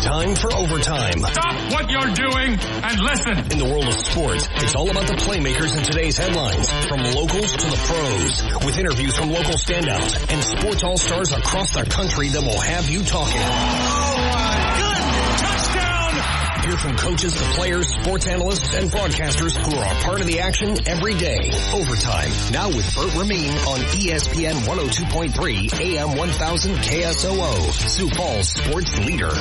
time for Overtime. Stop what you're doing and listen. In the world of sports, it's all about the playmakers in today's headlines, from locals to the pros, with interviews from local standouts and sports all-stars across the country that will have you talking. Oh, my goodness. Touchdown. Hear from coaches to players, sports analysts, and broadcasters who are a part of the action every day. Overtime, now with Bert Ramin on ESPN 102.3 AM 1000 KSOO, Sioux Falls sports leader.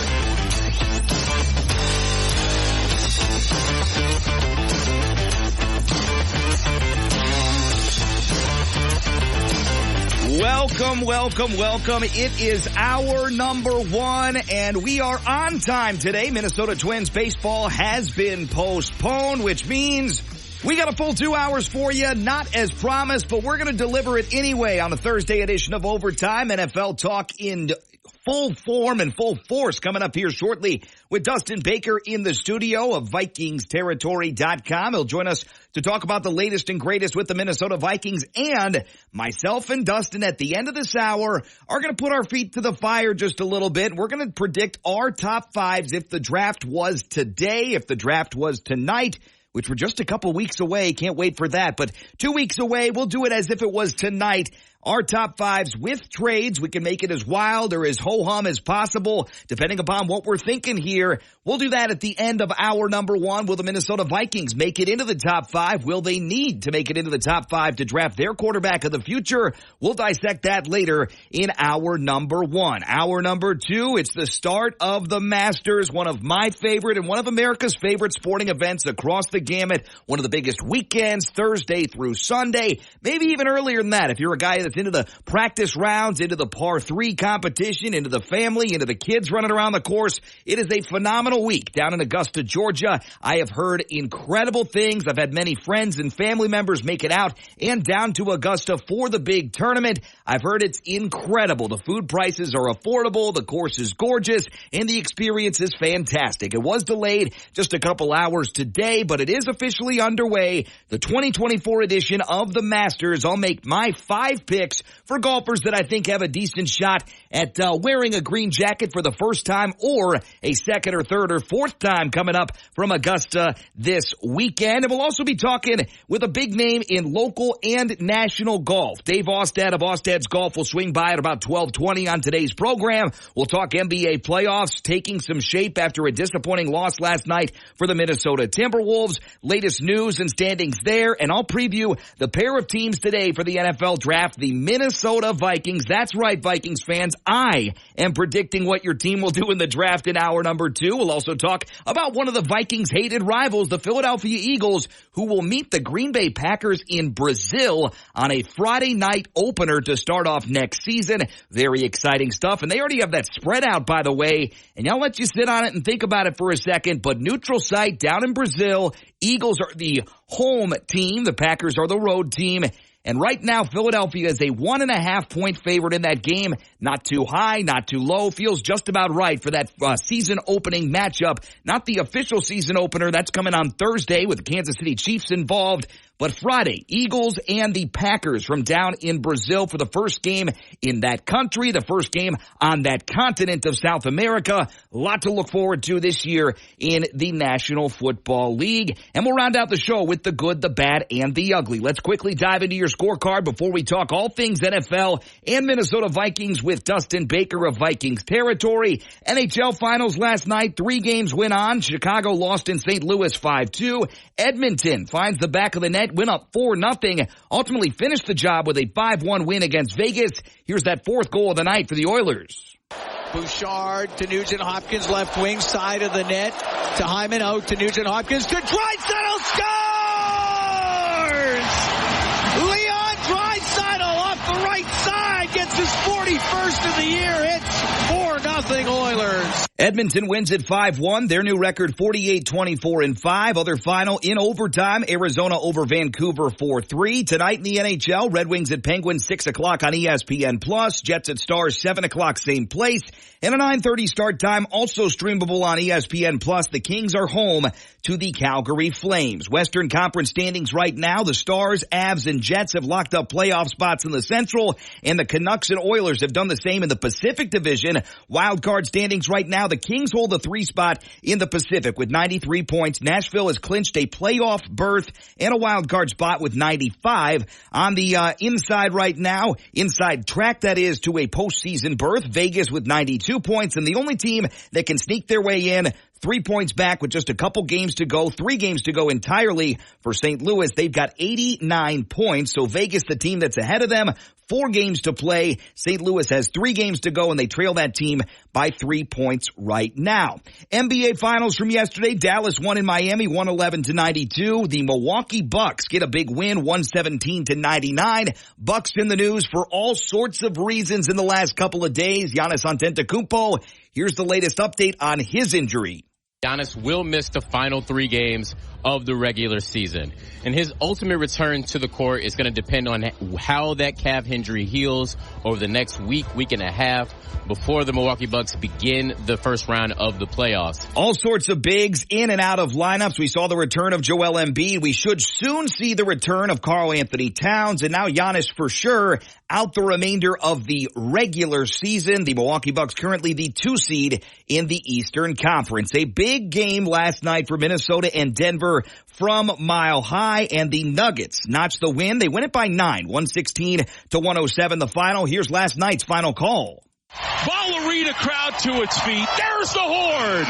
Welcome. It is hour number 1, and we are on time today. Minnesota Twins baseball has been postponed, which means we got a full 2 hours for you, not as promised, but we're going to deliver it anyway on a Thursday edition of Overtime. NFL talk in full form and full force coming up here shortly with Dustin Baker in the studio of VikingsTerritory.com. He'll join us to talk about the latest and greatest with the Minnesota Vikings, and myself and Dustin at the end of this hour are going to put our feet to the fire just a little bit. We're going to predict our top fives if the draft was today, if the draft was tonight, which we're just a couple weeks away. Can't wait for that. But 2 weeks away, we'll do it as if it was tonight. Our top fives with trades. We can make it as wild or as ho-hum as possible, depending upon what we're thinking here. We'll do that at the end of hour number 1. Will the Minnesota Vikings make it into the top 5? Will they need to make it into the top 5 to draft their quarterback of the future? We'll dissect that later in hour number 1. Hour number 2, it's the start of the Masters, one of my favorite and one of America's favorite sporting events across the gamut. One of the biggest weekends, Thursday through Sunday, maybe even earlier than that if you're a guy that's into the practice rounds, into the par 3 competition, into the family, into the kids running around the course. It is a phenomenal week down in Augusta, Georgia. I have heard incredible things. I've had many friends and family members make it out and down to Augusta for the big tournament. I've heard it's incredible. The food prices are affordable, the course is gorgeous, and the experience is fantastic. It was delayed just a couple hours today, but it is officially underway. The 2024 edition of the Masters. I'll make my 5 picks for golfers that I think have a decent shot at wearing a green jacket for the first time or a second or third or fourth time coming up from Augusta this weekend. And we'll also be talking with a big name in local and national golf. Dave Austad of Austad's Golf will swing by at about 12:20 on today's program. We'll talk NBA playoffs taking some shape after a disappointing loss last night for the Minnesota Timberwolves. Latest news and standings there, and I'll preview the pair of teams today for the NFL draft, the Minnesota Vikings. That's right, Vikings fans. I am predicting what your team will do in the draft in hour number 2. We'll also talk about one of the Vikings' hated rivals, the Philadelphia Eagles, who will meet the Green Bay Packers in Brazil on a Friday night opener to start off next season. Very exciting stuff. And they already have that spread out, by the way. And I'll let you sit on it and think about it for a second. But neutral site down in Brazil. Eagles are the home team. The Packers are the road team. And right now, Philadelphia is a 1.5-point favorite in that game. Not too high, not too low. Feels just about right for that season opening matchup. Not the official season opener. That's coming on Thursday with the Kansas City Chiefs involved. But Friday, Eagles and the Packers from down in Brazil for the first game in that country, the first game on that continent of South America. A lot to look forward to this year in the National Football League. And we'll round out the show with the good, the bad, and the ugly. Let's quickly dive into your scorecard before we talk all things NFL and Minnesota Vikings with Dustin Baker of Vikings Territory. NHL Finals last night, 3 games went on. Chicago lost in St. Louis 5-2. Edmonton finds the back of the net, went up 4-0, ultimately finished the job with a 5-1 win against Vegas. Here's that 4th goal of the night for the Oilers. Bouchard to Nugent-Hopkins, left wing, side of the net, to Hyman, out to Nugent-Hopkins, to Draisaitl, scores! Leon Draisaitl off the right side, gets his 41st of the year, it's 4-0 Oilers. Edmonton wins at 5-1. Their new record 48-24-5. Other final in overtime. Arizona over Vancouver 4-3. Tonight in the NHL, Red Wings at Penguins 6 o'clock on ESPN+. Jets at Stars 7 o'clock, same place. And a 9:30 start time, also streamable on ESPN+. The Kings are home to the Calgary Flames. Western Conference standings right now. The Stars, Avs, and Jets have locked up playoff spots in the Central. And the Canucks and Oilers have done the same in the Pacific Division. Wild card standings right now. now, the Kings hold the 3 spot in the Pacific with 93 points. Nashville has clinched a playoff berth and a wild card spot with 95. On the inside right now, inside track that is to a postseason berth, Vegas with 92 points, and the only team that can sneak their way in 3 points back with just a couple games to go, 3 games to go entirely for St. Louis. They've got 89 points. So Vegas, the team that's ahead of them, 4 games to play. St. Louis has 3 games to go, and they trail that team by 3 points right now. NBA Finals from yesterday. Dallas won in Miami, 111-92. The Milwaukee Bucks get a big win, 117-99. Bucks in the news for all sorts of reasons in the last couple of days. Giannis Antetokounmpo, here's the latest update on his injury. Giannis will miss the final 3 games of the regular season. And his ultimate return to the court is going to depend on how that calf injury heals over the next week and a half before the Milwaukee Bucks begin the first round of the playoffs. All sorts of bigs in and out of lineups. We saw the return of Joel Embiid. We should soon see the return of Karl Anthony Towns. And now Giannis for sure out the remainder of the regular season. The Milwaukee Bucks currently the 2 seed in the Eastern Conference. A big game last night for Minnesota and Denver from Mile High, and the Nuggets notched the win. They win it by 9, 116-107 the final. Here's last night's final call. Ballerina crowd to its feet. There's the Horde.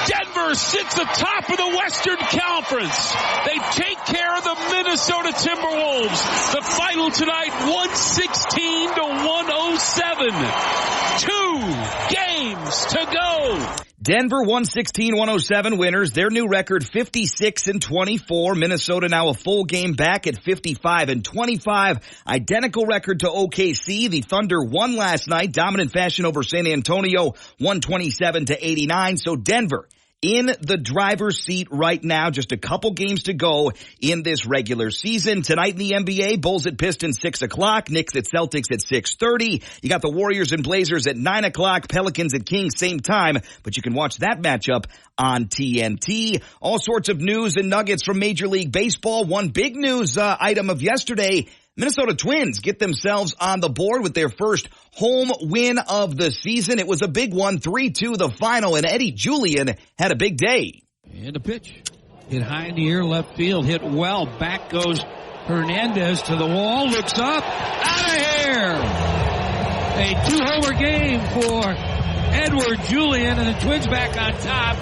Denver sits atop of the Western Conference. They take care of the Minnesota Timberwolves. The final tonight, 116-107. 2 games to go. Denver 116-107 winners. Their new record 56-24. Minnesota now a full game back at 55-25. Identical record to OKC. The Thunder won last night, dominant fashion over San Antonio, 127-89. So Denver in the driver's seat right now. Just a couple games to go in this regular season. Tonight in the NBA, Bulls at Pistons 6 o'clock, Knicks at Celtics at 6:30. You got the Warriors and Blazers at 9 o'clock, Pelicans at Kings same time, but you can watch that matchup on TNT. All sorts of news and nuggets from Major League Baseball. One big news item of yesterday, Minnesota Twins get themselves on the board with their first home win of the season. It was a big one, 3-2 the final, and Eddie Julian had a big day. And a pitch. Hit high in the air, left field, hit well. Back goes Hernandez to the wall, looks up, out of here. A 2-homer game for Edward Julian, and the Twins back on top,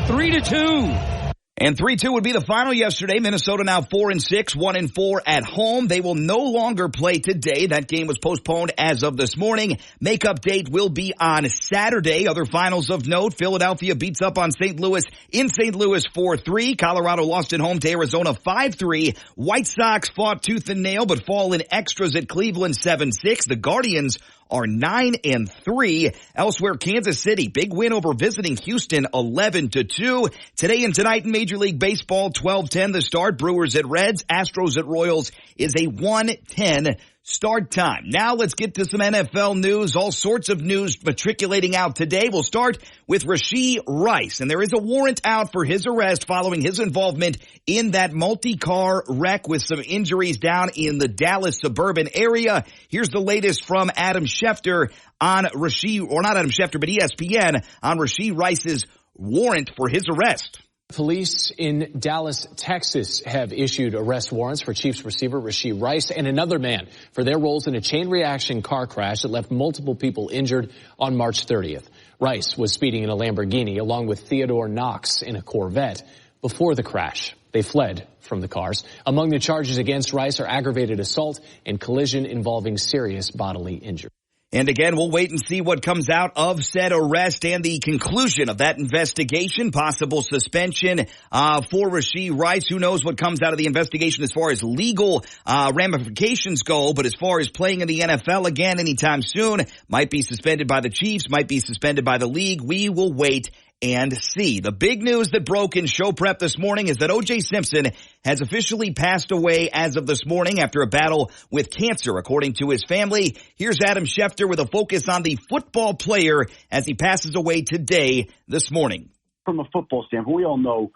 3-2. And 3-2 would be the final yesterday. Minnesota now 4-6, 1-4 at home. They will no longer play today. That game was postponed as of this morning. Makeup date will be on Saturday. Other finals of note, Philadelphia beats up on St. Louis in St. Louis 4-3. Colorado lost at home to Arizona 5-3. White Sox fought tooth and nail but fall in extras at Cleveland 7-6. The Guardians are 9-3. Elsewhere, Kansas City, big win over visiting Houston, 11-2. Today and tonight in Major League Baseball, 12:10 the start. Brewers at Reds, Astros at Royals is a 1:10 start time. Now let's get to some NFL news. All sorts of news matriculating out today. We'll start with Rashee Rice, and there is a warrant out for his arrest following his involvement in that multi-car wreck with some injuries down in the Dallas suburban area. Here's the latest from Adam Schefter on Rashee, or not Adam Schefter, but ESPN on Rashee Rice's warrant for his arrest. Police in Dallas, Texas have issued arrest warrants for Chiefs receiver Rashee Rice and another man for their roles in a chain reaction car crash that left multiple people injured on March 30th. Rice was speeding in a Lamborghini along with Theodore Knox in a Corvette before the crash. They fled from the cars. Among the charges against Rice are aggravated assault and collision involving serious bodily injury. And again, we'll wait and see what comes out of said arrest and the conclusion of that investigation. Possible suspension for Rashee Rice. Who knows what comes out of the investigation as far as legal ramifications go. But as far as playing in the NFL again anytime soon, might be suspended by the Chiefs, might be suspended by the league. We will wait and see. The big news that broke in show prep this morning is that O.J. Simpson has officially passed away as of this morning after a battle with cancer, according to his family. Here's Adam Schefter with a focus on the football player as he passes away today, this morning. From a football standpoint, we all know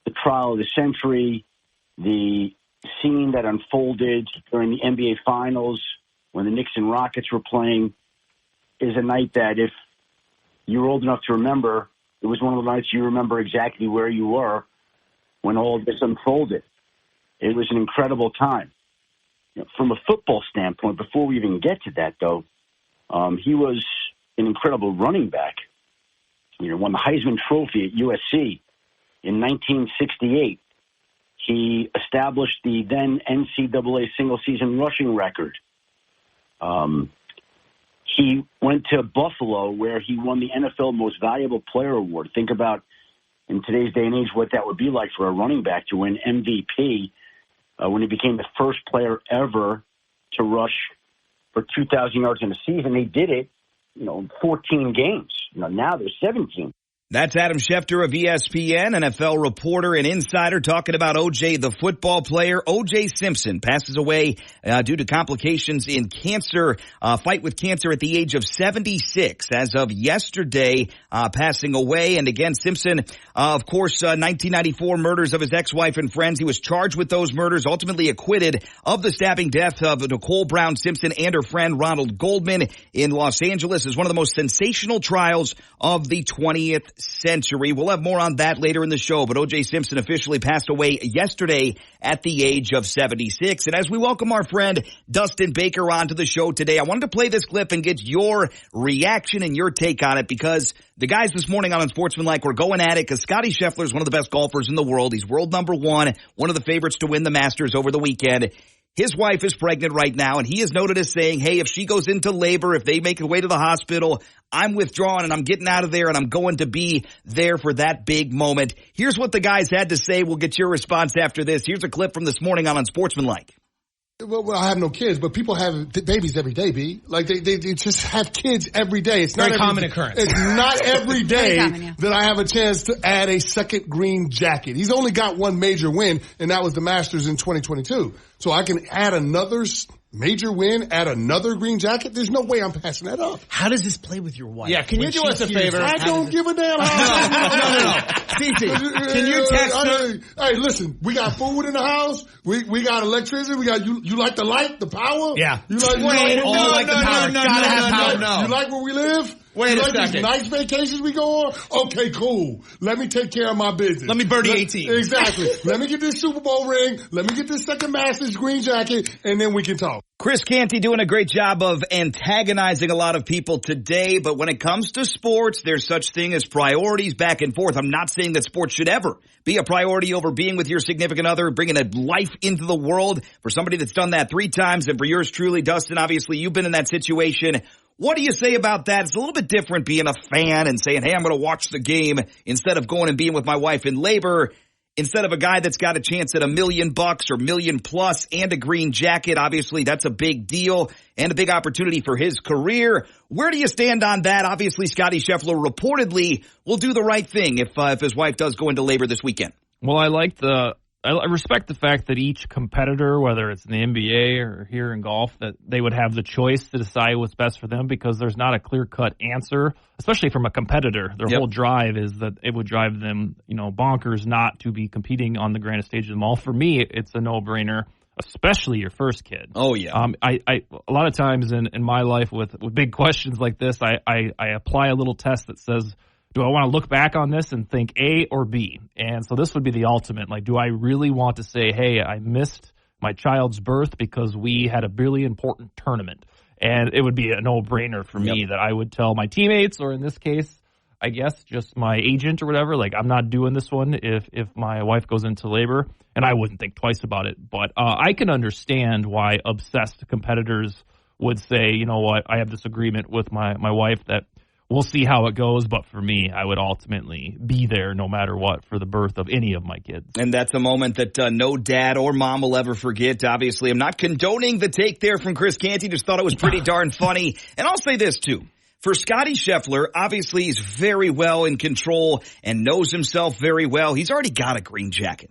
the trial of the century, the scene that unfolded during the NBA Finals when the Knicks and Rockets were playing is a night that if you're old enough to remember, it was one of the nights you remember exactly where you were when all of this unfolded. It was an incredible time. From a football standpoint, before we even get to that, though, he was an incredible running back. Won the Heisman Trophy at USC in 1968. He established the then NCAA single-season rushing record. He went to Buffalo, where he won the NFL Most Valuable Player Award. Think about, in today's day and age, what that would be like for a running back to win MVP when he became the first player ever to rush for 2,000 yards in a season. He did it, 14 games. Now there's 17. That's Adam Schefter of ESPN, NFL reporter and insider, talking about O.J., the football player. O.J. Simpson passes away due to complications in cancer, fight with cancer at the age of 76. As of yesterday, passing away. And again, Simpson, of course, 1994 murders of his ex-wife and friends. He was charged with those murders, ultimately acquitted of the stabbing death of Nicole Brown Simpson and her friend Ronald Goldman in Los Angeles. Is one of the most sensational trials of the 20th century. We'll have more on that later in the show, but O.J. Simpson officially passed away yesterday at the age of 76. And as we welcome our friend Dustin Baker onto the show today, I wanted to play this clip and get your reaction and your take on it, because the guys this morning on Unsportsmanlike were going at it because Scottie Scheffler is one of the best golfers in the world. He's world number one of the favorites to win the Masters over the weekend. His wife is pregnant right now, and he is noted as saying, hey, if she goes into labor, if they make her way to the hospital, I'm withdrawing and I'm getting out of there and I'm going to be there for that big moment. Here's what the guys had to say. We'll get your response after this. Here's a clip from this morning on Unsportsmanlike. Well, I have no kids, but people have babies every day, B. Like, they just have kids every day. It's very common occurrence. It's not every day that I have a chance to add a second green jacket. He's only got one major win, and that was the Masters in 2022. So I can add another major win, add another green jacket. There's no way I'm passing that up. How does this play with your wife? Yeah, can you do us a favor? I don't give a damn. No. CC, can you text her? Hey, listen, we got food in the house. We got electricity. We got you like the light, the power? Yeah. You like the power. Gotta have power. No. You like where we live? Wait a second. These nice vacations we go on? Okay, cool. Let me take care of my business. Let me birdie 18. Exactly. Let me get this Super Bowl ring. Let me get this second Masters green jacket, and then we can talk. Chris Canty doing a great job of antagonizing a lot of people today, but when it comes to sports, there's such thing as priorities back and forth. I'm not saying that sports should ever be a priority over being with your significant other, bringing a life into the world. For somebody that's done that 3 times, and for yours truly, Dustin, obviously you've been in that situation. What do you say about that? It's a little bit different being a fan and saying, hey, I'm going to watch the game instead of going and being with my wife in labor. Instead of a guy that's got a chance at $1 million or $1 million plus and a green jacket. Obviously, that's a big deal and a big opportunity for his career. Where do you stand on that? Obviously, Scottie Scheffler reportedly will do the right thing if his wife does go into labor this weekend. Well, I respect the fact that each competitor, whether it's in the NBA or here in golf, that they would have the choice to decide what's best for them, because there's not a clear-cut answer, especially from a competitor. Their whole drive is that it would drive them, bonkers not to be competing on the grandest stage of them all. For me, it's a no-brainer, especially your first kid. Oh, yeah. I a lot of times in my life with big questions like this, I apply a little test that says, do I want to look back on this and think A or B? And so this would be the ultimate. Like, do I really want to say, hey, I missed my child's birth because we had a really important tournament? And it would be a no-brainer for me that I would tell my teammates, or in this case, I guess just my agent or whatever, like, I'm not doing this one if my wife goes into labor. And I wouldn't think twice about it. But I can understand why obsessed competitors would say, you know what, I have this agreement with my wife that we'll see how it goes, but for me, I would ultimately be there no matter what for the birth of any of my kids. And that's a moment that no dad or mom will ever forget. Obviously, I'm not condoning the take there from Chris Canty. Just thought it was pretty darn funny. And I'll say this, too. For Scottie Scheffler, obviously, he's very well in control and knows himself very well. He's already got a green jacket.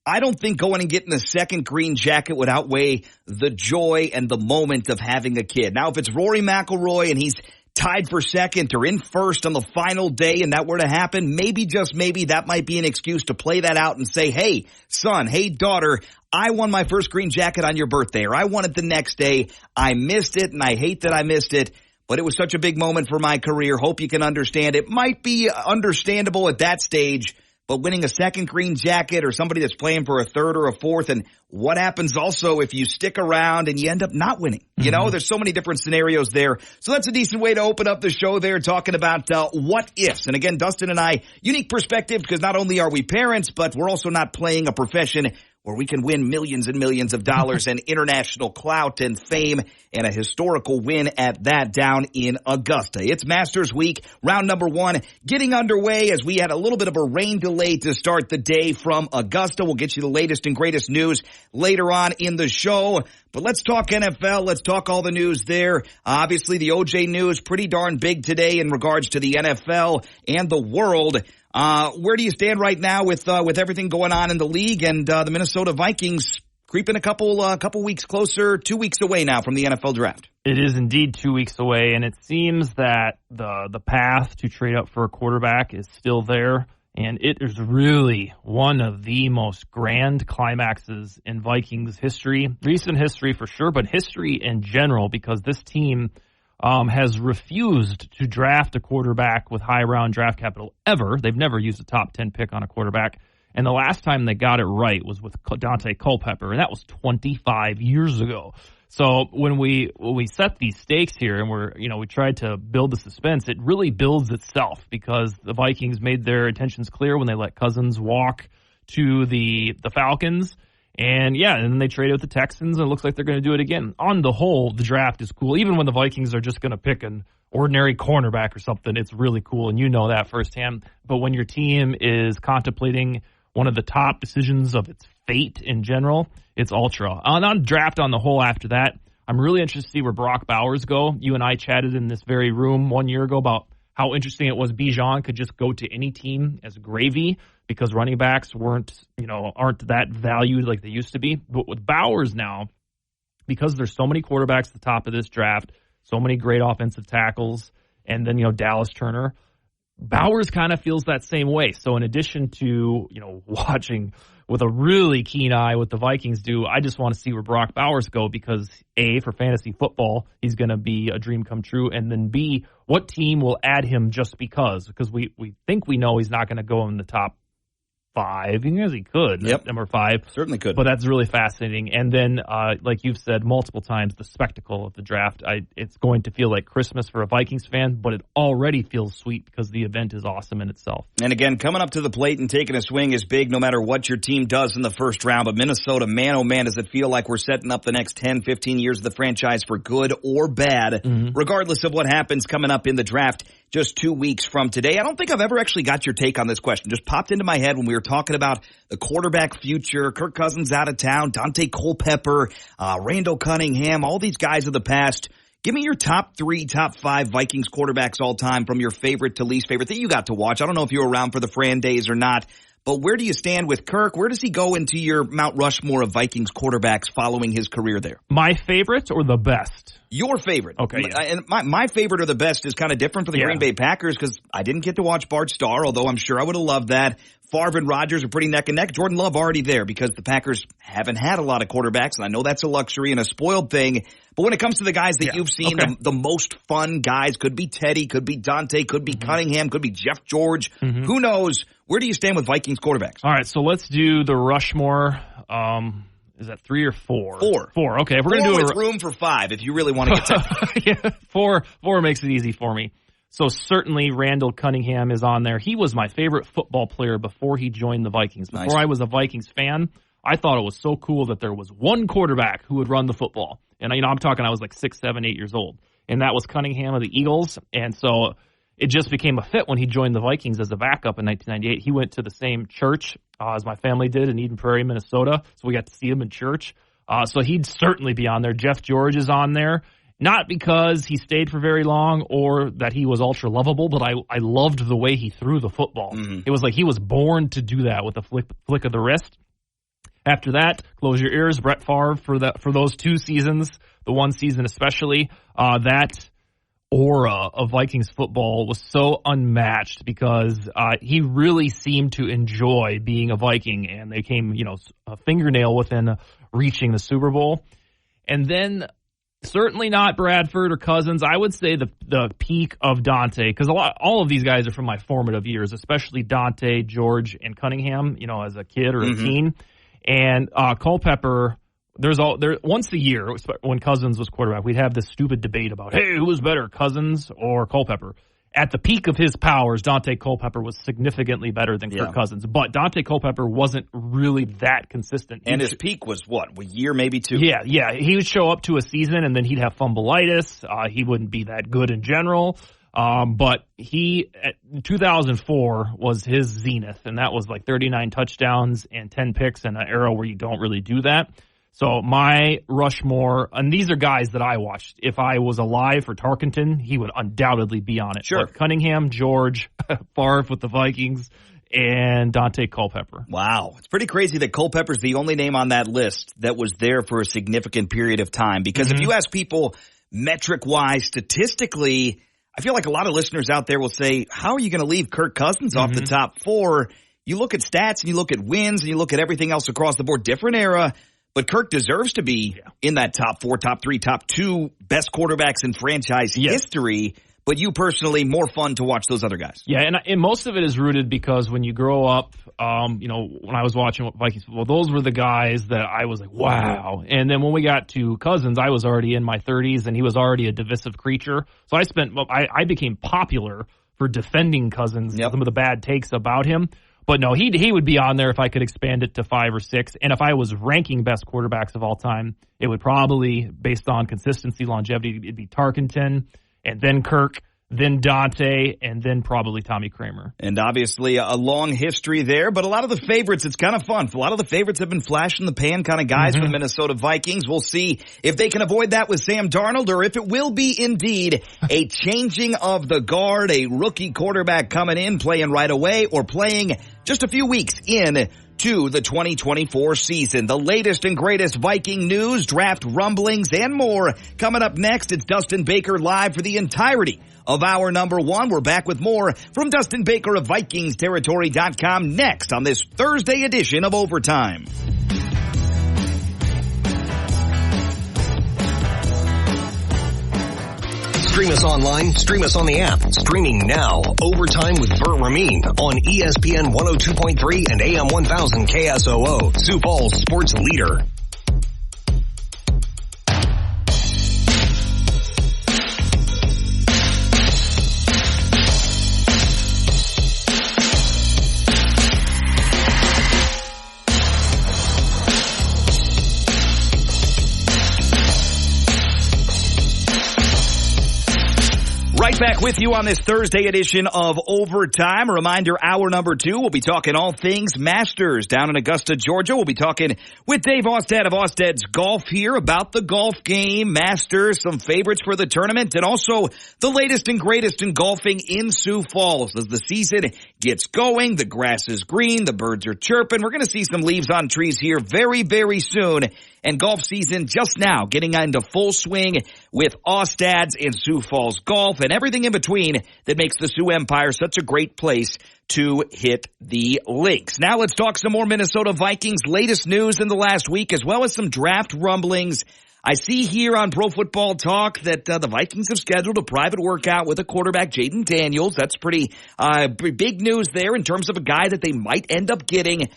I don't think going and getting a second green jacket would outweigh the joy and the moment of having a kid. Now, if it's Rory McIlroy and he's tied for second or in first on the final day and that were to happen, maybe, just maybe, that might be an excuse to play that out and say, hey, son, hey, daughter, I won my first green jacket on your birthday, or I won it the next day. I missed it, and I hate that I missed it. but it was such a big moment for my career. Hope you can understand. It might be understandable at that stage, but winning a second green jacket or somebody that's playing for a third or a fourth, and what happens also if you stick around and you end up not winning? You know, there's so many different scenarios there. So that's a decent way to open up the show there, talking about what ifs. And again, Dustin and I, unique perspective, because not only are we parents, but we're also not playing a profession where we can win millions and millions of dollars and international clout and fame, and a historical win at that down in Augusta. It's Masters Week, round number 1, getting underway as we had a little bit of a rain delay to start the day from Augusta. We'll get you the latest and greatest news later on in the show. But let's talk NFL. Let's talk all the news there. Obviously, the OJ news, pretty darn big today in regards to the NFL and the world. Where do you stand right now with everything going on in the league and the Minnesota Vikings creeping a couple weeks closer, 2 weeks away now from the NFL draft? It is indeed 2 weeks away, and it seems that the path to trade up for a quarterback is still there, and it is really one of the most grand climaxes in Vikings history, recent history for sure, but history in general, because this team has refused to draft a quarterback with high round draft capital ever. They've never used a top 10 pick on a quarterback. And the last time they got it right was with Dante Culpepper, and that was 25 years ago. So when we set these stakes here and we tried to build the suspense, it really builds itself, because the Vikings made their intentions clear when they let Cousins walk to the Falcons. And then they traded with the Texans, and it looks like they're going to do it again. On the whole, the draft is cool. Even when the Vikings are just going to pick an ordinary cornerback or something, it's really cool, and you know that firsthand. But when your team is contemplating one of the top decisions of its fate in general, it's ultra. On draft on the whole after that, I'm really interested to see where Brock Bowers go. You and I chatted in this very room 1 year ago about how interesting it was Bijan could just go to any team as gravy, because running backs aren't that valued like they used to be. But with Bowers now, because there's so many quarterbacks at the top of this draft, so many great offensive tackles, and then, Dallas Turner, Bowers kind of feels that same way. So in addition to, watching with a really keen eye what the Vikings do, I just want to see where Brock Bowers go, because A, for fantasy football, he's going to be a dream come true, and then B, what team will add him just because we think we know he's not going to go in the top 5. He could. Yep. Number 5. Certainly could. But that's really fascinating. And then, like you've said multiple times, the spectacle of the draft, it's going to feel like Christmas for a Vikings fan, but it already feels sweet because the event is awesome in itself. And again, coming up to the plate and taking a swing is big no matter what your team does in the first round. But Minnesota, man, oh man, does it feel like we're setting up the next 10, 15 years of the franchise for good or bad, regardless of what happens coming up in the draft just 2 weeks from today. I don't think I've ever actually got your take on this question. Just popped into my head when we were talking about the quarterback future, Kirk Cousins out of town, Dante Culpepper, Randall Cunningham, all these guys of the past. Give me your top 3, top 5 Vikings quarterbacks all time, from your favorite to least favorite that you got to watch. I don't know if you were around for the Fran days or not, but where do you stand with Kirk? Where does he go into your Mount Rushmore of Vikings quarterbacks following his career there? My favorite or the best? Your favorite. Okay. Yeah. And my favorite or the best is kind of different for the Green Bay Packers, because I didn't get to watch Bart Starr, although I'm sure I would have loved that. Favre and Rodgers are pretty neck and neck. Jordan Love already there, because the Packers haven't had a lot of quarterbacks, and I know that's a luxury and a spoiled thing. But when it comes to the guys that you've seen, the most fun guys, could be Teddy, could be Dante, could be Cunningham, could be Jeff George. Who knows? Where do you stand with Vikings quarterbacks? All right, so let's do the Rushmore. Is that 3 or 4? 4. Okay, if we're going to do with room for 5 if you really want to get to 4 makes it easy for me. So certainly Randall Cunningham is on there. He was my favorite football player before he joined the Vikings. Before I was a Vikings fan, I thought it was so cool that there was one quarterback who would run the football. And, I'm talking I was like 6, 7, 8 years old. And that was Cunningham of the Eagles. And so it just became a fit when he joined the Vikings as a backup in 1998. He went to the same church as my family did in Eden Prairie, Minnesota. So we got to see him in church. So he'd certainly be on there. Jeff George is on there. Not because he stayed for very long or that he was ultra lovable, but I loved the way he threw the football. It was like he was born to do that with a flick of the wrist. After that, close your ears, Brett Favre for those 2 seasons, the 1 season especially. That aura of Vikings football was so unmatched because he really seemed to enjoy being a Viking, and they came, a fingernail within reaching the Super Bowl. And then Certainly not Bradford or Cousins. I would say the peak of Dante, because all of these guys are from my formative years, especially Dante, George, and Cunningham, as a kid or a teen. And Culpepper, once a year, when Cousins was quarterback, we'd have this stupid debate about, hey, who was better, Cousins or Culpepper? At the peak of his powers, Dante Culpepper was significantly better than Kirk Cousins. But Dante Culpepper wasn't really that consistent. And his peak was what, a year, maybe two? Yeah. He would show up to a season, and then he'd have fumbleitis. He wouldn't be that good in general. But in 2004 was his zenith, and that was like 39 touchdowns and 10 picks in an era where you don't really do that. So my Rushmore, and these are guys that I watched. If I was alive for Tarkenton, he would undoubtedly be on it. Sure. But Cunningham, George, Favre with the Vikings, and Dante Culpepper. Wow. It's pretty crazy that Culpepper's the only name on that list that was there for a significant period of time. Because if you ask people metric-wise, statistically, I feel like a lot of listeners out there will say, how are you going to leave Kirk Cousins off the top four? You look at stats and you look at wins and you look at everything else across the board, different era. But Kirk deserves to be in that top four, top three, top two best quarterbacks in franchise history. But you personally, more fun to watch those other guys. Yeah, and most of it is rooted because when you grow up, when I was watching Vikings football, those were the guys that I was like, wow. And then when we got to Cousins, I was already in my 30s, and he was already a divisive creature. So I became popular for defending Cousins, some of the bad takes about him. But no, he would be on there if I could expand it to 5 or 6. And if I was ranking best quarterbacks of all time, it would probably, based on consistency, longevity, it'd be Tarkenton, and then Kirk, then Dante, and then probably Tommy Kramer. And obviously a long history there, but a lot of the favorites, it's kind of fun. A lot of the favorites have been flash in the pan kind of guys for the Minnesota Vikings. We'll see if they can avoid that with Sam Darnold, or if it will be indeed a changing of the guard, a rookie quarterback coming in, playing right away, or playing just a few weeks in to the 2024 season. The latest and greatest Viking news, draft rumblings, and more coming up next. It's Dustin Baker live for the entirety of hour number 1. We're back with more from Dustin Baker of VikingsTerritory.com next on this Thursday edition of Overtime. Stream us online, stream us on the app. Streaming now. Overtime with Bert Ramin on ESPN 102.3 and AM 1000 KSOO. Sioux Falls sports leader. Right back with you on this Thursday edition of Overtime. A reminder, hour number 2, we'll be talking all things Masters down in Augusta, Georgia. We'll be talking with Dave Austad of Austad's Golf here about the golf game, Masters, some favorites for the tournament, and also the latest and greatest in golfing in Sioux Falls. As the season gets going, the grass is green, the birds are chirping. We're going to see some leaves on trees here very, very soon. And golf season just now getting into full swing with Austad's and Sioux Falls Golf and everything in between that makes the Sioux Empire such a great place to hit the links. Now let's talk some more Minnesota Vikings latest news in the last week, as well as some draft rumblings. I see here on Pro Football Talk that the Vikings have scheduled a private workout with a quarterback, Jaden Daniels. That's pretty big news there in terms of a guy that they might end up getting.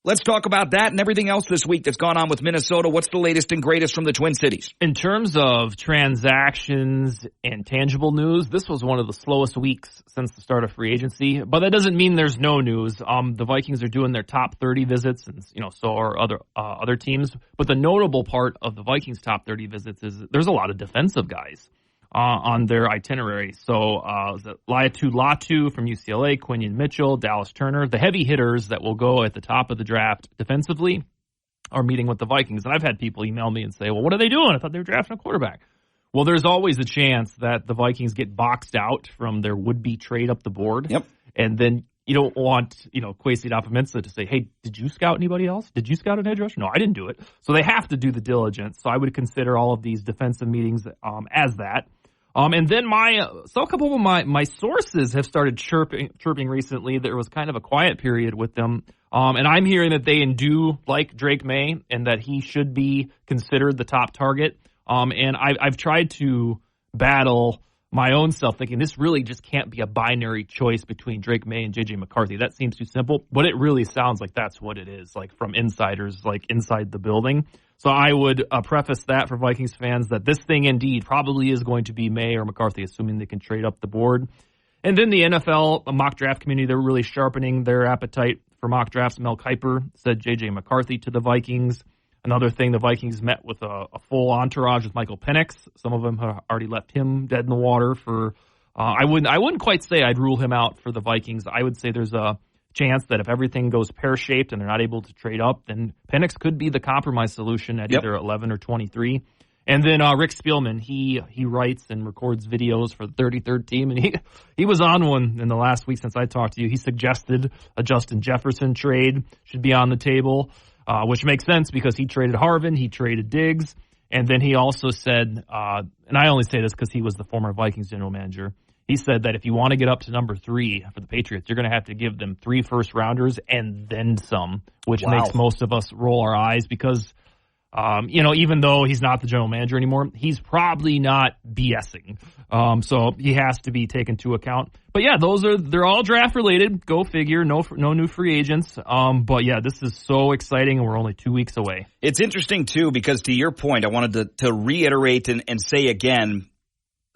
Let's talk about that and everything else this week that's gone on with Minnesota. What's the latest and greatest from the Twin Cities? In terms of transactions and tangible news, this was one of the slowest weeks since the start of free agency. But that doesn't mean there's no news. The Vikings are doing their top 30 visits, and so are other teams. But the notable part of the Vikings' top 30 visits is there's a lot of defensive guys on their itinerary. So Laiatu Latu from UCLA, Quinion Mitchell, Dallas Turner, the heavy hitters that will go at the top of the draft defensively are meeting with the Vikings. And I've had people email me and say, well, what are they doing? I thought they were drafting a quarterback. Well, there's always a chance that the Vikings get boxed out from their would-be trade up the board. Yep. And then you don't want, Kwesi Adofo-Mensah to say, hey, did you scout anybody else? Did you scout an edge rusher? No, I didn't do it. So they have to do the diligence. So I would consider all of these defensive meetings as that. And then a couple of my sources have started chirping recently. There was kind of a quiet period with them. And I'm hearing that they do like Drake May and that he should be considered the top target. And I've tried to battle my own self, thinking this really just can't be a binary choice between Drake May and J.J. McCarthy. That seems too simple, but it really sounds like that's what it is, like from insiders, like inside the building. So I would preface that for Vikings fans that this thing indeed probably is going to be May or McCarthy, assuming they can trade up the board. And then the NFL mock draft community, they're really sharpening their appetite for mock drafts. Mel Kiper said J.J. McCarthy to the Vikings. Another thing, the Vikings met with a full entourage with Michael Penix. Some of them have already left him dead in the water for. I wouldn't quite say I'd rule him out for the Vikings. I would say there's a chance that if everything goes pear-shaped and they're not able to trade up, then Penix could be the compromise solution at either 11 or 23. And then Rick Spielman, he writes and records videos for the 33rd team, and he was on one in the last week since I talked to you. He suggested a Justin Jefferson trade should be on the table. Which makes sense because he traded Harvin, he traded Diggs, and then he also said, and I only say this because he was the former Vikings general manager, he said that if you want to get up to number 3 for the Patriots, you're going to have to give them 3 first-rounders and then some, which makes most of us roll our eyes because, even though he's not the general manager anymore, he's probably not BSing. So he has to be taken into account. But yeah, they're all draft related. Go figure. No new free agents. But yeah, this is so exciting and we're only 2 weeks away. It's interesting too, because to your point, I wanted to reiterate and say again,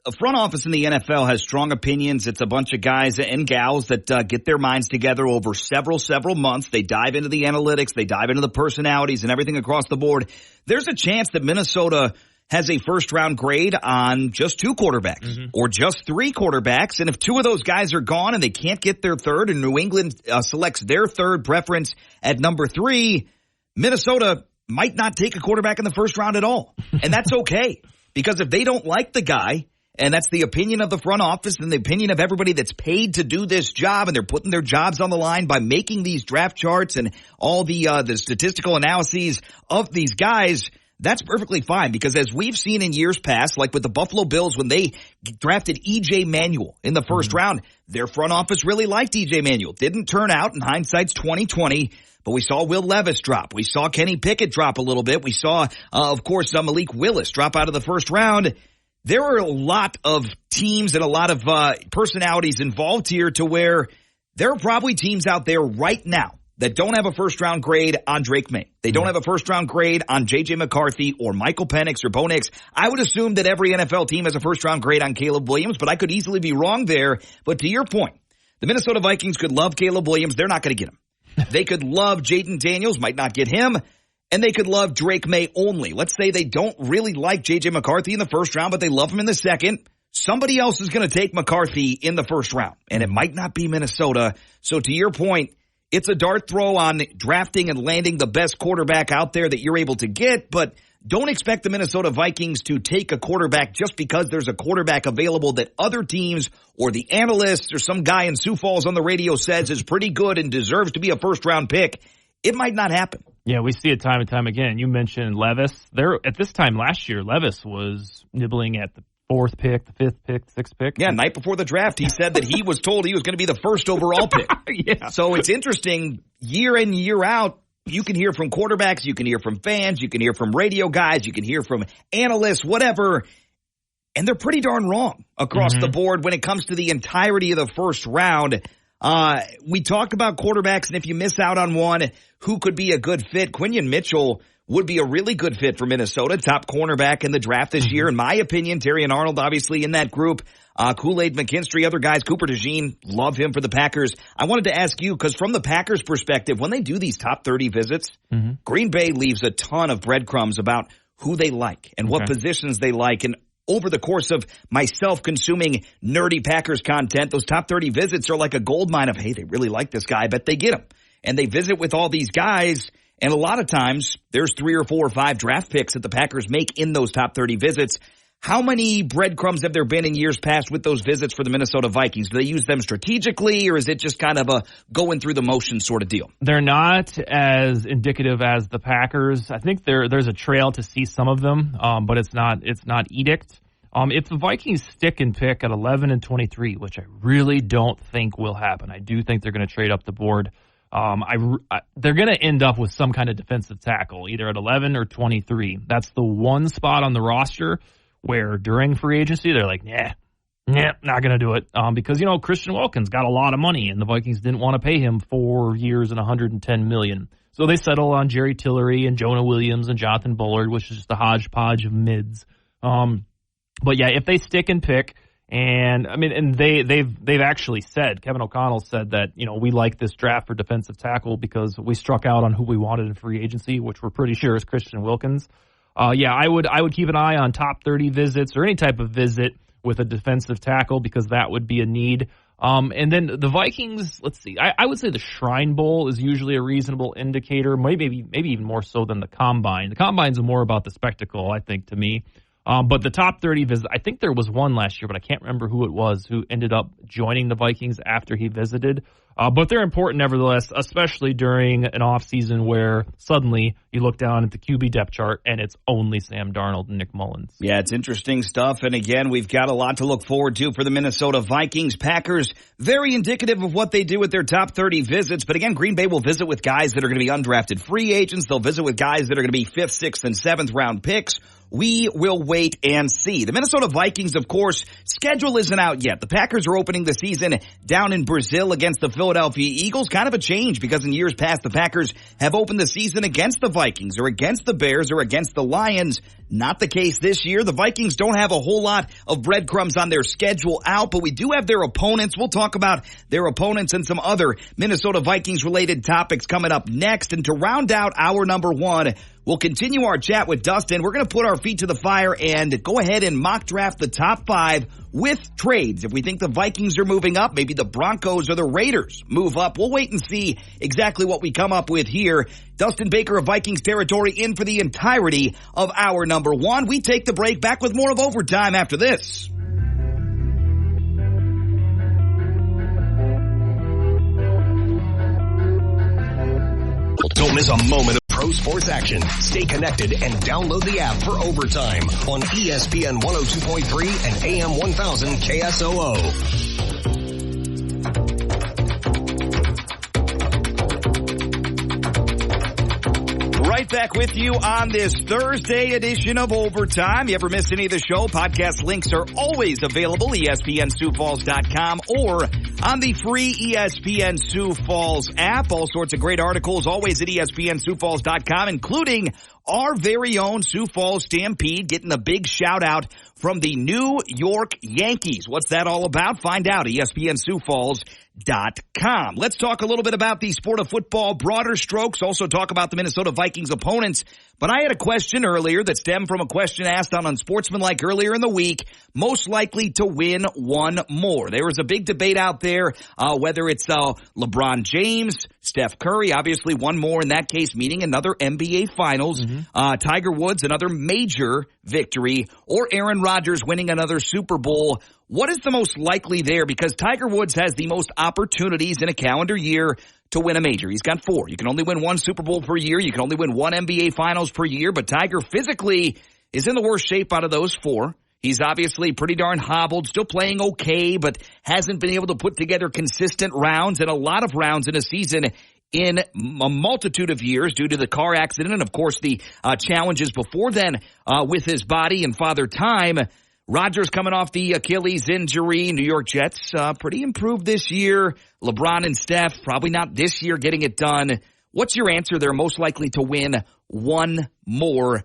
a front office in the NFL has strong opinions. It's a bunch of guys and gals that get their minds together over several months. They dive into the analytics. They dive into the personalities and everything across the board. There's a chance that Minnesota has a first-round grade on just 2 quarterbacks or just 3 quarterbacks. And if 2 of those guys are gone and they can't get their third and New England selects their third preference at number 3, Minnesota might not take a quarterback in the first round at all. And that's okay, because if they don't like the guy, and that's the opinion of the front office and the opinion of everybody that's paid to do this job, and they're putting their jobs on the line by making these draft charts and all the statistical analyses of these guys, that's perfectly fine. Because as we've seen in years past, like with the Buffalo Bills when they drafted E.J. Manuel in the first round, their front office really liked E.J. Manuel. Didn't turn out, in hindsight's 2020. But we saw Will Levis drop. We saw Kenny Pickett drop a little bit. We saw, of course, Malik Willis drop out of the first round. There are a lot of teams and a lot of personalities involved here to where there are probably teams out there right now that don't have a first-round grade on Drake May. They don't have a first-round grade on J.J. McCarthy or Michael Penix or Bo Nix. I would assume that every NFL team has a first-round grade on Caleb Williams, but I could easily be wrong there. But to your point, the Minnesota Vikings could love Caleb Williams. They're not going to get him. They could love Jaden Daniels, might not get him. And they could love Drake May only. Let's say they don't really like J.J. McCarthy in the first round, but they love him in the second. Somebody else is going to take McCarthy in the first round, and it might not be Minnesota. So to your point, it's a dart throw on drafting and landing the best quarterback out there that you're able to get, but don't expect the Minnesota Vikings to take a quarterback just because there's a quarterback available that other teams or the analysts or some guy in Sioux Falls on the radio says is pretty good and deserves to be a first-round pick. It might not happen. Yeah, we see it time and time again. You mentioned Levis. At this time last year, Levis was nibbling at the 4th pick, the 5th pick, 6th pick. Yeah, night before the draft, he said that he was told he was going to be the first overall pick. Yeah. So it's interesting, year in, year out, you can hear from quarterbacks, you can hear from fans, you can hear from radio guys, you can hear from analysts, whatever, and they're pretty darn wrong across the board when it comes to the entirety of the first round. We talk about quarterbacks, and if you miss out on one, who could be a good fit? Quinyon Mitchell would be a really good fit for Minnesota, top cornerback in the draft this year. In my opinion, Terry and Arnold obviously in that group. Kool-Aid McKinstry, other guys, Cooper DeJean, love him for the Packers. I wanted to ask you, because from the Packers' perspective, when they do these top 30 visits, Green Bay leaves a ton of breadcrumbs about who they like and what positions they like. And over the course of myself consuming nerdy Packers content, those top 30 visits are like a gold mine of, hey, they really like this guy, I bet they get him. And they visit with all these guys, and a lot of times there's 3 or 4 or 5 draft picks that the Packers make in those top 30 visits. How many breadcrumbs have there been in years past with those visits for the Minnesota Vikings? Do they use them strategically, or is it just kind of a going through the motions sort of deal? They're not as indicative as the Packers. I think there's a trail to see some of them, but it's not edict. If the Vikings stick and pick at 11 and 23, which I really don't think will happen, I do think they're going to trade up the board. They're going to end up with some kind of defensive tackle, either at 11 or 23. That's the one spot on the roster where during free agency, they're like, not going to do it. Because, Christian Wilkins got a lot of money, and the Vikings didn't want to pay him 4 years and $110 million. So they settle on Jerry Tillery and Jonah Williams and Jonathan Bullard, which is just a hodgepodge of mids. But yeah, if they stick and pick, and they've actually said, Kevin O'Connell said that, we like this draft for defensive tackle because we struck out on who we wanted in free agency, which we're pretty sure is Christian Wilkins. I would keep an eye on top 30 visits or any type of visit with a defensive tackle because that would be a need. And then the Vikings, let's see, I would say the Shrine Bowl is usually a reasonable indicator, maybe even more so than the Combine. The Combine's more about the spectacle, I think, to me. But the top 30 visits, I think there was one last year, but I can't remember who it was who ended up joining the Vikings after he visited. But they're important nevertheless, especially during an offseason where suddenly you look down at the QB depth chart and it's only Sam Darnold and Nick Mullins. Yeah, it's interesting stuff. And again, we've got a lot to look forward to for the Minnesota Vikings. Packers, very indicative of what they do with their top 30 visits. But again, Green Bay will visit with guys that are going to be undrafted free agents. They'll visit with guys that are going to be 5th, 6th, and 7th round picks. We will wait and see. The Minnesota Vikings, of course, schedule isn't out yet. The Packers are opening the season down in Brazil against the Philadelphia Eagles. Kind of a change because in years past, the Packers have opened the season against the Vikings or against the Bears or against the Lions. Not the case this year. The Vikings don't have a whole lot of breadcrumbs on their schedule out, but we do have their opponents. We'll talk about their opponents and some other Minnesota Vikings-related topics coming up next. And to round out our number one, we'll continue our chat with Dustin. We're going to put our feet to the fire and go ahead and mock draft the top 5 with trades. If we think the Vikings are moving up, maybe the Broncos or the Raiders move up. We'll wait and see exactly what we come up with here. Dustin Baker of Vikings territory in for the entirety of our number one. We take the break, back with more of Overtime after this. Don't miss a moment of pro sports action. Stay connected and download the app for Overtime on ESPN 102.3 and AM 1000 KSOO. Right back with you on this Thursday edition of Overtime. You ever miss any of the show? Podcast links are always available, ESPNSiouxFalls.com or on the free ESPN Sioux Falls app. All sorts of great articles always at ESPNSiouxFalls.com, including our very own Sioux Falls Stampede getting a big shout out from the New York Yankees. What's that all about? Find out, ESPNSiouxFalls.com. Let's talk a little bit about the sport of football, broader strokes, also talk about the Minnesota Vikings opponents. But I had a question earlier that stemmed from a question asked on Unsportsmanlike earlier in the week, most likely to win one more. There was a big debate out there, whether it's LeBron James, Steph Curry, obviously one more in that case, meaning another NBA Finals, Tiger Woods, another major victory, or Aaron Rodgers winning another Super Bowl. What is the most likely there? Because Tiger Woods has the most opportunities in a calendar year to win a major. He's got 4. You can only win 1 Super Bowl per year. You can only win 1 NBA Finals per year. But Tiger physically is in the worst shape out of those 4. He's obviously pretty darn hobbled, still playing okay, but hasn't been able to put together consistent rounds and a lot of rounds in a season in a multitude of years due to the car accident and, of course, the challenges before then with his body and Father Time. Rodgers coming off the Achilles injury. New York Jets pretty improved this year. LeBron and Steph probably not this year getting it done. What's your answer? They're most likely to win one more,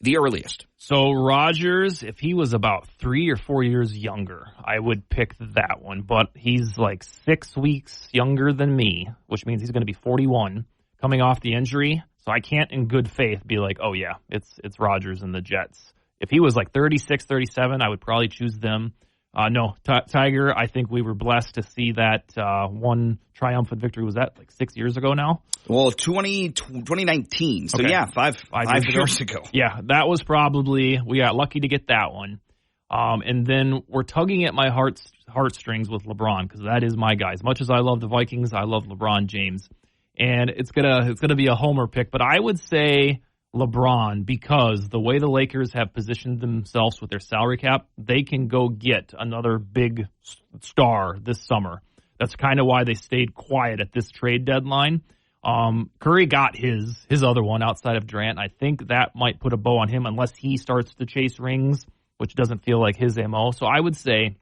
the earliest. So Rodgers, if he was about 3 or 4 years younger, I would pick that one. But he's like 6 weeks younger than me, which means he's going to be 41 coming off the injury. So I can't in good faith be like, oh yeah, it's Rodgers and the Jets. If he was like 36, 37, I would probably choose them. No, Tiger, I think we were blessed to see that one triumphant victory. Was that like 6 years ago now? Well, 2019. So, okay. Yeah, five years ago. Yeah, that was probably, we got lucky to get that one. And then we're tugging at my heartstrings with LeBron because that is my guy. As much as I love the Vikings, I love LeBron James. And it's gonna be a homer pick, but I would say LeBron, because the way the Lakers have positioned themselves with their salary cap, they can go get another big star this summer. That's kind of why they stayed quiet at this trade deadline. Curry got his other one outside of Durant. I think that might put a bow on him unless he starts to chase rings, which doesn't feel like his MO. So I would say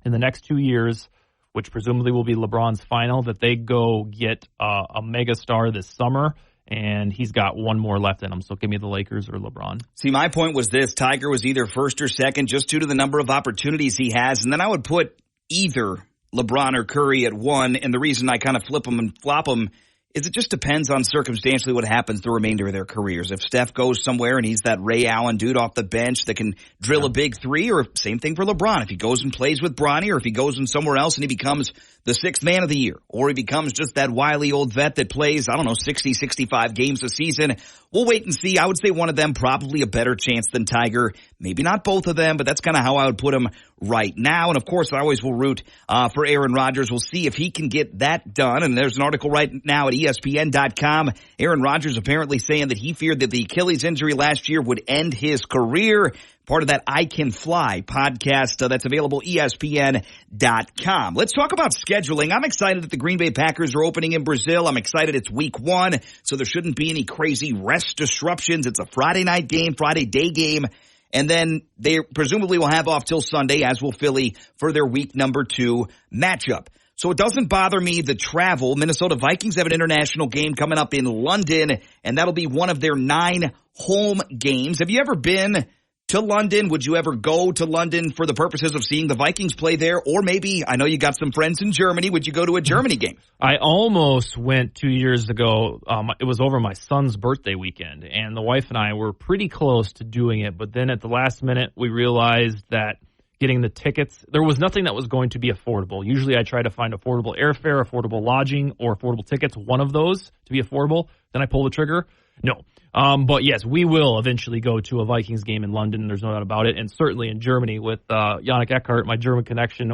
in the next 2 years, which presumably will be LeBron's final, that they go get a megastar this summer, and he's got one more left in him. So give me the Lakers or LeBron. See, my point was this. Tiger was either first or second just due to the number of opportunities he has, and then I would put either LeBron or Curry at one, and the reason I kind of flip them and flop them is it just depends on circumstantially what happens the remainder of their careers. If Steph goes somewhere and he's that Ray Allen dude off the bench that can drill a big three, or same thing for LeBron. If he goes and plays with Bronny, or if he goes in somewhere else and he becomes the sixth man of the year, or he becomes just that wily old vet that plays, 60, 65 games a season, we'll wait and see. I would say one of them probably a better chance than Tiger. Maybe not both of them, but that's kind of how I would put them right now. And of course, I always will root for Aaron Rodgers. We'll see if he can get that done. And there's an article right now at ESPN.com. Aaron Rodgers apparently saying that he feared that the Achilles injury last year would end his career. Part of that I Can Fly podcast that's available ESPN.com. Let's talk about scheduling. I'm excited that the Green Bay Packers are opening in Brazil. I'm excited it's week 1, so there shouldn't be any crazy rest disruptions. It's a Friday night game, Friday day game, and then they presumably will have off till Sunday, as will Philly, for their week number 2 matchup. So it doesn't bother me the travel. Minnesota Vikings have an international game coming up in London, and that'll be one of their 9 home games. Have you ever been to London? Would you ever go to London for the purposes of seeing the Vikings play there? Or maybe, I know you got some friends in Germany, would you go to a Germany game? I almost went 2 years ago. It was over my son's birthday weekend, and the wife and I were pretty close to doing it. But then at the last minute, we realized that getting the tickets, there was nothing that was going to be affordable. Usually I try to find affordable airfare, affordable lodging, or affordable tickets, one of those to be affordable. Then I pull the trigger. No. But yes, we will eventually go to a Vikings game in London. There's no doubt about it. And certainly in Germany with Yannick Eckhart, my German connection,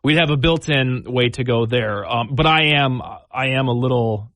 we'd have a built-in way to go there. But I am a little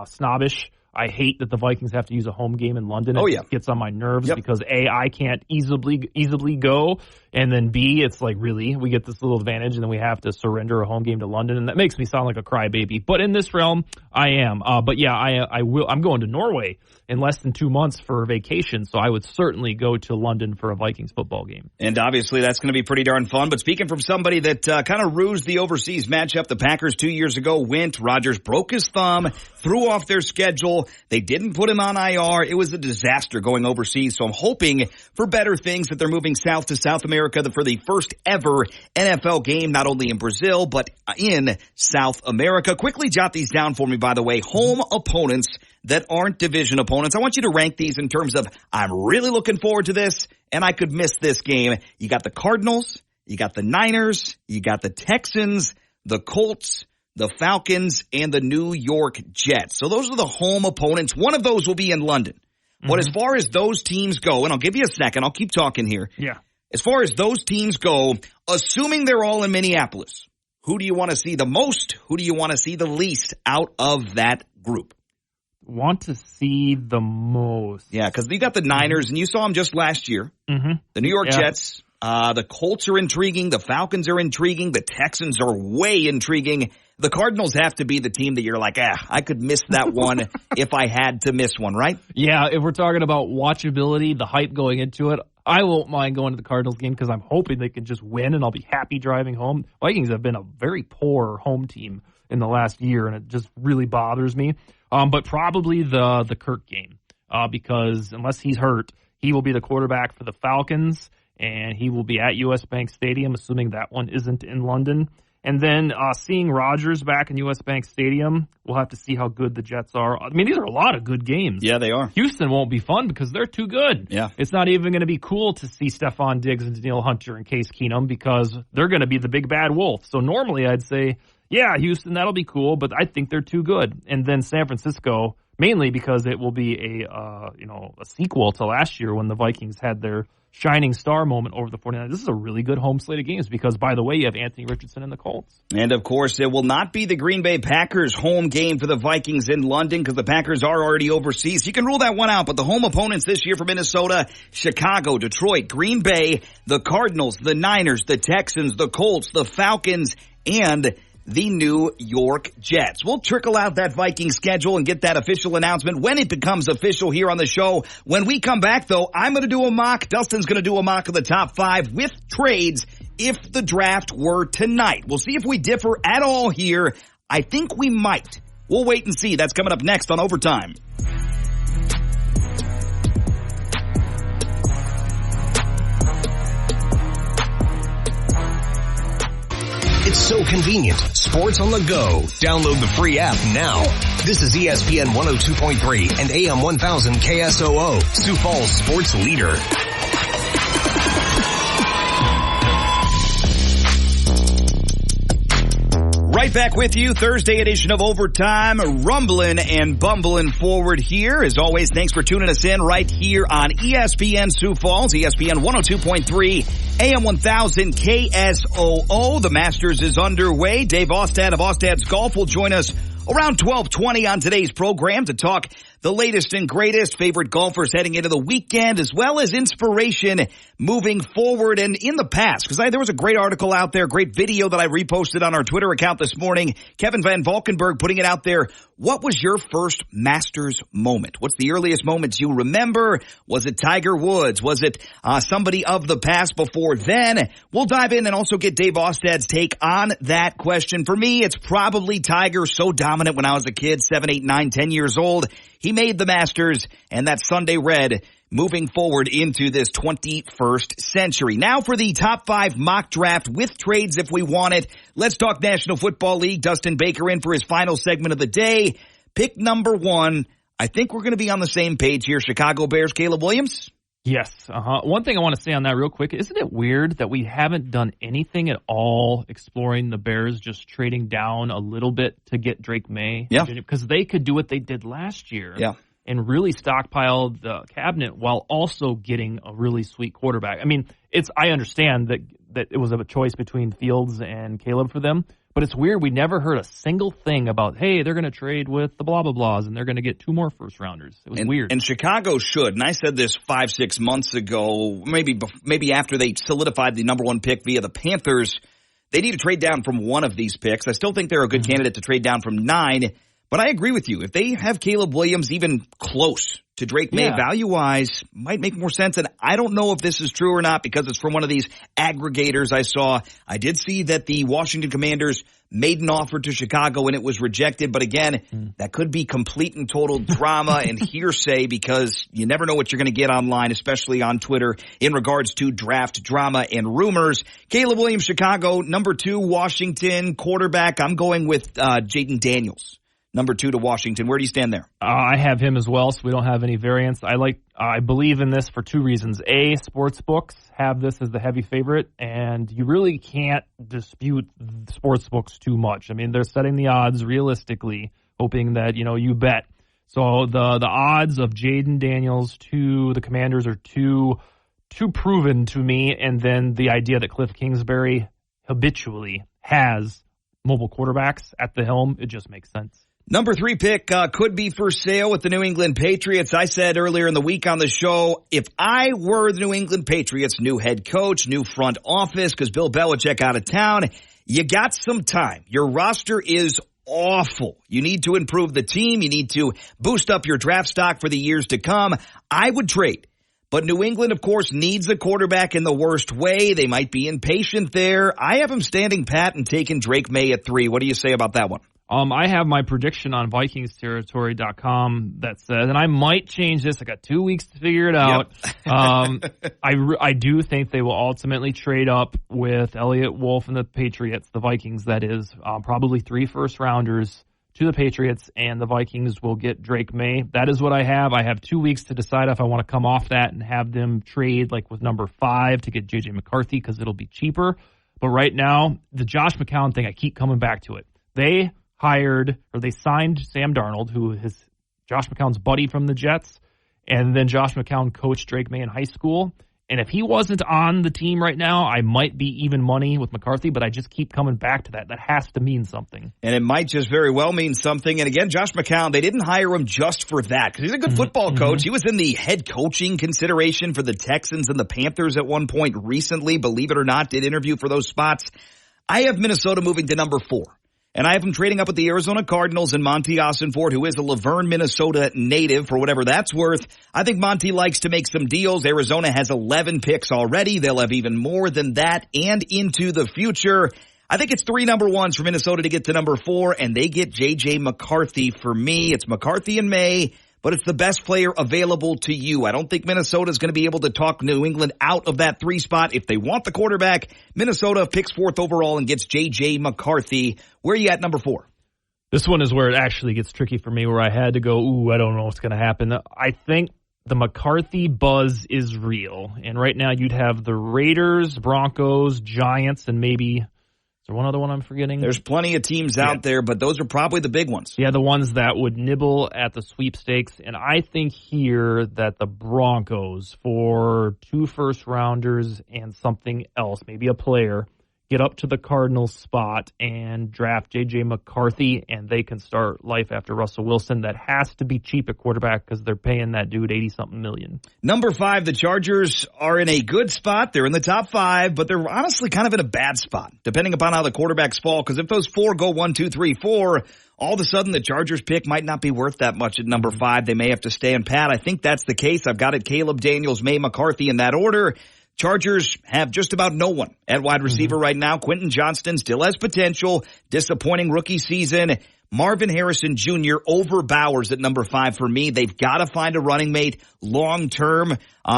snobbish. I hate that the Vikings have to use a home game in London. It gets on my nerves because A, I can't easily go, and then B, it's like, really, we get this little advantage and then we have to surrender a home game to London, and that makes me sound like a crybaby. But in this realm, I am. But yeah, I will. I'm going to Norway in less than 2 months for vacation, so I would certainly go to London for a Vikings football game. And obviously that's going to be pretty darn fun. But speaking from somebody that kind of rused the overseas matchup, the Packers 2 years ago went. Rodgers broke his thumb, threw off their schedule. They didn't put him on IR. It was a disaster going overseas. So I'm hoping for better things, that they're moving south to South America for the first ever NFL game, not only in Brazil, but in South America. Quickly jot these down for me, by the way. Home opponents that aren't division opponents. I want you to rank these in terms of, I'm really looking forward to this, and I could miss this game. You got the Cardinals, you got the Niners, you got the Texans, the Colts, the Falcons, and the New York Jets. So those are the home opponents. One of those will be in London. Mm-hmm. But as far as those teams go, and I'll give you a second, I'll keep talking here. Yeah. As far as those teams go, assuming they're all in Minneapolis, who do you want to see the most? Who do you want to see the least out of that group? Want to see the most. Yeah, because you got the Niners, and you saw them just last year. Mm-hmm. The New York Jets, the Colts are intriguing. The Falcons are intriguing. The Texans are way intriguing. The Cardinals have to be the team that you're like, I could miss that one if I had to miss one, right? Yeah, if we're talking about watchability, the hype going into it, I won't mind going to the Cardinals game because I'm hoping they can just win, and I'll be happy driving home. Vikings have been a very poor home team in the last year, and it just really bothers me. But probably the Kirk game because unless he's hurt, he will be the quarterback for the Falcons, and he will be at US Bank Stadium, assuming that one isn't in London. And then seeing Rodgers back in US Bank Stadium, we'll have to see how good the Jets are. I mean, these are a lot of good games. Yeah, they are. Houston won't be fun because they're too good. Yeah. It's not even going to be cool to see Stephon Diggs and Danielle Hunter and Case Keenum because they're going to be the big bad wolf. So normally I'd say, yeah, Houston, that'll be cool, but I think they're too good. And then San Francisco, mainly because it will be a sequel to last year when the Vikings had their shining star moment over the 49ers. This is a really good home slate of games because, by the way, you have Anthony Richardson and the Colts. And, of course, it will not be the Green Bay Packers home game for the Vikings in London because the Packers are already overseas. You can rule that one out, but the home opponents this year for Minnesota, Chicago, Detroit, Green Bay, the Cardinals, the Niners, the Texans, the Colts, the Falcons, and the New York Jets. We'll trickle out that Viking schedule and get that official announcement when it becomes official here on the show. When we come back, though, I'm going to do a mock. Dustin's going to do a mock of the top 5 with trades if the draft were tonight. We'll see if we differ at all here. I think we might. We'll wait and see. That's coming up next on Overtime. It's so convenient. Sports on the go. Download the free app now. This is ESPN 102.3 and AM 1000 KSOO, Sioux Falls sports leader. Right back with you, Thursday edition of Overtime, rumbling and bumbling forward here. As always, thanks for tuning us in right here on ESPN Sioux Falls, ESPN 102.3, AM 1000 KSOO. The Masters is underway. Dave Ostad of Ostad's Golf will join us around 12:20 on today's program to talk the latest and greatest, favorite golfers heading into the weekend, as well as inspiration moving forward and in the past. Because there was a great article out there, great video that I reposted on our Twitter account this morning. Kevin Van Valkenburg putting it out there. What was your first Masters moment? What's the earliest moments you remember? Was it Tiger Woods? Was it somebody of the past before then? We'll dive in and also get Dave Ostad's take on that question. For me, it's probably Tiger, so dominant when I was a kid, 7, 8, 9, 10 years old. He made the Masters and that Sunday red moving forward into this 21st century. Now for the top 5 mock draft with trades if we want it. Let's talk National Football League. Dustin Baker in for his final segment of the day. Pick number 1. I think we're going to be on the same page here. Chicago Bears, Caleb Williams? Yes. One thing I want to say on that real quick, isn't it weird that we haven't done anything at all exploring the Bears just trading down a little bit to get Drake May? Yeah. Because they could do what they did last year. Yeah. And really stockpile the cabinet while also getting a really sweet quarterback. I mean, I understand that it was a choice between Fields and Caleb for them, but it's weird. We never heard a single thing about, hey, they're going to trade with the blah, blah, blahs, and they're going to get 2 more first-rounders. It was weird. And Chicago should, and I said this 5-6 months ago, maybe after they solidified the number 1 pick via the Panthers, they need to trade down from one of these picks. I still think they're a good candidate to trade down from 9. But I agree with you. If they have Caleb Williams even close to Drake May value-wise, might make more sense. And I don't know if this is true or not because it's from one of these aggregators I saw. I did see that the Washington Commanders made an offer to Chicago and it was rejected. But again, that could be complete and total drama and hearsay because you never know what you're going to get online, especially on Twitter, in regards to draft drama and rumors. Caleb Williams, Chicago. Number 2, Washington quarterback. I'm going with Jaden Daniels. Number 2 to Washington. Where do you stand there? I have him as well, so we don't have any variance. I believe in this for 2 reasons. A, sports books have this as the heavy favorite, and you really can't dispute sports books too much. I mean, they're setting the odds realistically, hoping that, you bet. So the odds of Jaden Daniels to the Commanders are too proven to me, and then the idea that Cliff Kingsbury habitually has mobile quarterbacks at the helm, it just makes sense. Number 3 pick could be for sale with the New England Patriots. I said earlier in the week on the show, if I were the New England Patriots, new head coach, new front office, because Bill Belichick out of town, you got some time. Your roster is awful. You need to improve the team. You need to boost up your draft stock for the years to come. I would trade. But New England, of course, needs a quarterback in the worst way. They might be impatient there. I have them standing pat and taking Drake May at 3. What do you say about that one? I have my prediction on VikingsTerritory.com that says, and I might change this. I got 2 weeks to figure it out. Yep. I do think they will ultimately trade up with Elliott Wolf and the Patriots, the Vikings, that is, probably 3 first-rounders to the Patriots, and the Vikings will get Drake May. That is what I have. I have 2 weeks to decide if I want to come off that and have them trade like with number 5 to get J.J. McCarthy because it'll be cheaper. But right now, the Josh McCown thing, I keep coming back to it. They signed Sam Darnold, who is Josh McCown's buddy from the Jets, and then Josh McCown coached Drake May in high school. And if he wasn't on the team right now, I might be even money with McCarthy, but I just keep coming back to that. That has to mean something. And it might just very well mean something. And again, Josh McCown, they didn't hire him just for that because he's a good football coach. He was in the head coaching consideration for the Texans and the Panthers at one point recently, believe it or not, did interview for those spots. I have Minnesota moving to number 4. And I have him trading up with the Arizona Cardinals and Monty Ossenfort, who is a Laverne, Minnesota native, for whatever that's worth. I think Monty likes to make some deals. Arizona has 11 picks already. They'll have even more than that and into the future. I think it's 3 number ones for Minnesota to get to number 4, and they get J.J. McCarthy for me. It's McCarthy in May, but it's the best player available to you. I don't think Minnesota's going to be able to talk New England out of that 3 spot. If they want the quarterback, Minnesota picks 4th overall and gets J.J. McCarthy. Where are you at number 4? This one is where it actually gets tricky for me, where I had to go, I don't know what's going to happen. I think the McCarthy buzz is real. And right now you'd have the Raiders, Broncos, Giants, and maybe... Is there one other one I'm forgetting? There's plenty of teams out there, but those are probably the big ones. Yeah, the ones that would nibble at the sweepstakes. And I think here that the Broncos, for 2 first-rounders and something else, maybe a player, get up to the Cardinals spot and draft J.J. McCarthy, and they can start life after Russell Wilson. That has to be cheap at quarterback because they're paying that dude $80-something million. Number 5, the Chargers are in a good spot. They're in the top 5, but they're honestly kind of in a bad spot, depending upon how the quarterbacks fall. Because if those 4 go 1, 2, 3, 4, all of a sudden the Chargers pick might not be worth that much at number 5. They may have to stand pat. I think that's the case. I've got it Caleb Daniels, May, McCarthy in that order. Chargers have just about no one at wide receiver right now. Quentin Johnston still has potential. Disappointing rookie season. Marvin Harrison Jr. over Bowers at number 5 for me. They've got to find a running mate long term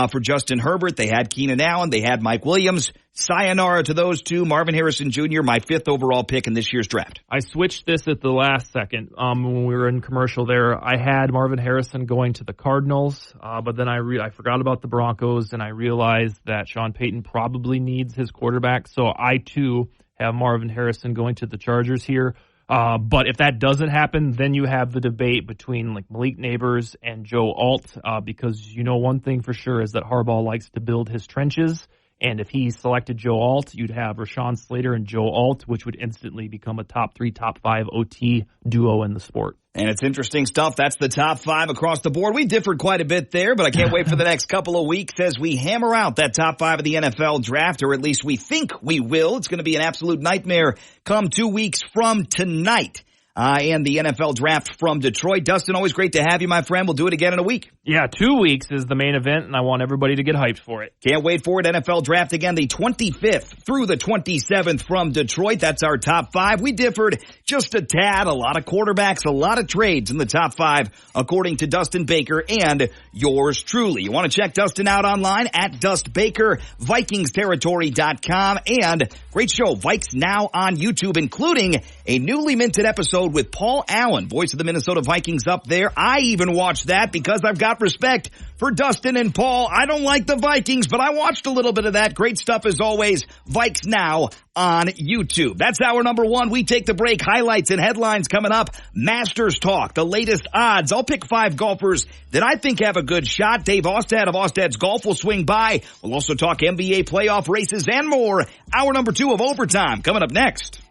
for Justin Herbert. They had Keenan Allen. They had Mike Williams. Sayonara to those 2. Marvin Harrison Jr., my 5th overall pick in this year's draft. I switched this at the last second when we were in commercial there. I had Marvin Harrison going to the Cardinals, but then I forgot about the Broncos, and I realized that Sean Payton probably needs his quarterback. So I, too, have Marvin Harrison going to the Chargers here. But if that doesn't happen, then you have the debate between like Malik Neighbors and Joe Alt, because you know one thing for sure is that Harbaugh likes to build his trenches. And if he selected Joe Alt, you'd have Rashawn Slater and Joe Alt, which would instantly become a top 3, top 5 OT duo in the sport. And it's interesting stuff. That's the top 5 across the board. We differed quite a bit there, but I can't wait for the next couple of weeks as we hammer out that top 5 of the NFL draft, or at least we think we will. It's going to be an absolute nightmare come 2 weeks from tonight. And the NFL draft from Detroit. Dustin, always great to have you, my friend. We'll do it again in a week. Yeah, 2 weeks is the main event, and I want everybody to get hyped for it. Can't wait for it. NFL draft again, the 25th through the 27th from Detroit. That's our top 5. We differed just a tad. A lot of quarterbacks, a lot of trades in the top 5, according to Dustin Baker and yours truly. You want to check Dustin out online at Dust Baker, VikingsTerritory.com, and great show, Vikes Now on YouTube, including a newly minted episode with Paul Allen, voice of the Minnesota Vikings up there. I even watched that because I've got respect for Dustin and Paul. I don't like the Vikings, but I watched a little bit of that. Great stuff as always. Vikes Now on YouTube. That's our number 1. We take the break. Highlights and headlines coming up. Masters Talk, the latest odds. I'll pick 5 golfers that I think have a good shot. Dave Ostad of Ostad's Golf will swing by. We'll also talk NBA playoff races and more. Hour number 2 of Overtime coming up next.